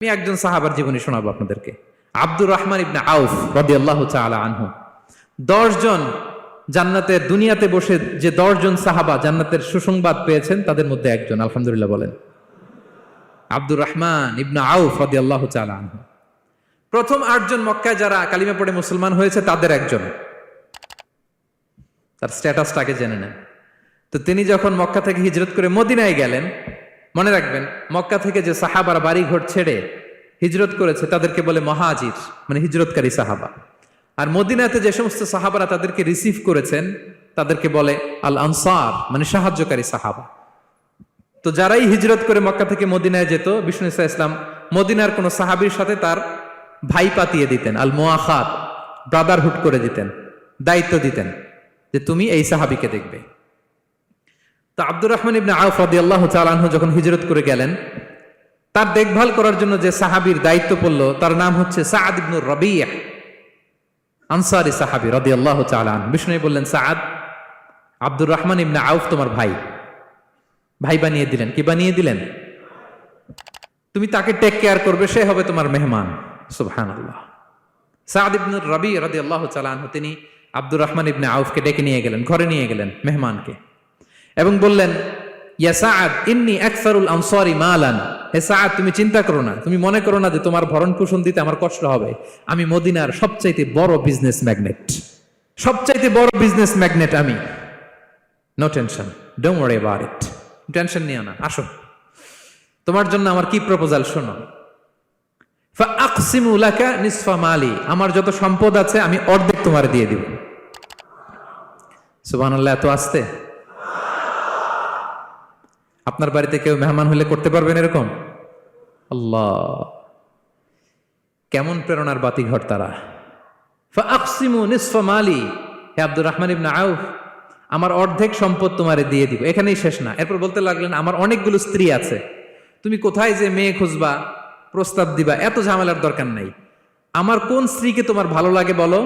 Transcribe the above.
আমি একজন সাহাবার জীবনী শোনাবো আপনাদেরকে। আব্দুর রহমান ইবনে আউফ রাদিয়াল্লাহু তাআলা আনহু। 10 জন জান্নাতের দুনিয়াতে বসে যে 10 জন সাহাবা জান্নাতের সুসংবাদ পেয়েছেন তাদের মধ্যে একজন, আলহামদুলিল্লাহ বলেন। আব্দুর রহমান ইবনে আউফ রাদিয়াল্লাহু তাআলা আনহু প্রথম 8 জন মক্কায় যারা কালিমা পড়ে মুসলমান হয়েছে তাদের একজন। তার স্ট্যাটাসটাকে জেনে নেন। তো তিনি যখন মক্কা থেকে হিজরত করে মদিনায় গেলেন, মনে রাখবেন মক্কা থেকে যে সাহাবারা বাড়ি ঘর ছেড়ে হিজরত করেছে তাদেরকে বলে মহাজির, মানে হিজরতকারী সাহাবা। আর মদিনাতে যে সমস্ত সাহাবারা তাদেরকে রিসিভ করেছেন তাদেরকে বলে আল আনসার, মানে সাহায্যকারী সাহাবা। তো যারাই হিজরত করে মক্কা থেকে মদিনায় যেত, বিষ্ণু ইসা ইসলাম মদিনার কোন সাহাবীর সাথে তার ভাই পাতিয়ে দিতেন, আল মুআখাত, ব্রাদারহুড করে দিতেন, দায়িত্ব দিতেন যে তুমি এই সাহাবীকে দেখবে। তো আব্দুর রহমান ইবনে আউফ রাদিয়াল্লাহু তাআলা আনহু যখন হিজরত করে গেলেন, তার দেখভাল করার জন্য যে সাহাবীর দায়িত্ব পড়ল তার নাম হচ্ছে সাআদ ইবনে রাবিয়া, আনসারী সাহাবী রাদিয়াল্লাহু তাআলা আনহু। বিষ্ণু বললেন, সাআদ, আব্দুর রহমান ইবনে আউফ তোমার ভাই, ভাই বানিয়ে দিলেন। কি বানিয়ে দিলেন? তুমি তাকে টেক কেয়ার করবে, সে হবে তোমার মেহমান। সুবহানাল্লাহ। সাআদ ইবনে রাবিয়া রাদিয়াল্লাহু তাআলা আনহু তিনি আব্দুর রহমান ইবনে আউফকে ডেকে নিয়ে গেলেন, ঘরে নিয়ে গেলেন মেহমানকে, এবং বললেন, ইয়া সাআদ ইন্নী আকসারুল আনসারি মালান। হে সাআদ, তুমি চিন্তা করো না, তুমি মনে করো না যে তোমার ভরণ পোষণ দিতে আমার কষ্ট হবে। আমি মদিনার সবচাইতে বড় বিজনেস ম্যাগনেট, সবচাইতে বড় বিজনেস ম্যাগনেট আমি। No tension, don't worry about it. Tension নিও না, আসো, তোমার জন্য আমার কি প্রপোজাল শোনো। ফাআকসিমু লাকা নিসফা মালি, আমার যত সম্পদ আছে আমি অর্ধেক তোমার দিয়ে দিব। সুবহানাল্লাহ। এত আসতে আপনার বাড়িতে কেউ মেহমান হলে করতে পারবেন এরকম? আল্লাহ, কেমন প্রেরণার বাতিঘর তারা। ফাআকসিমু নিসফা মালি, হে আব্দুর রহমান ইবনে আউফ, আমার অর্ধেক সম্পদ তোমারে দিয়ে দিব। এখানেই শেষ না, এরপর বলতে লাগলেন, আমার অনেকগুলো স্ত্রী আছে, তুমি কোথায় যে মেয়ে খুঁজবা, প্রস্তাব দিবা, এত ঝামেলার দরকার নাই। আমার কোন স্ত্রীকে তোমার ভালো লাগে বলো,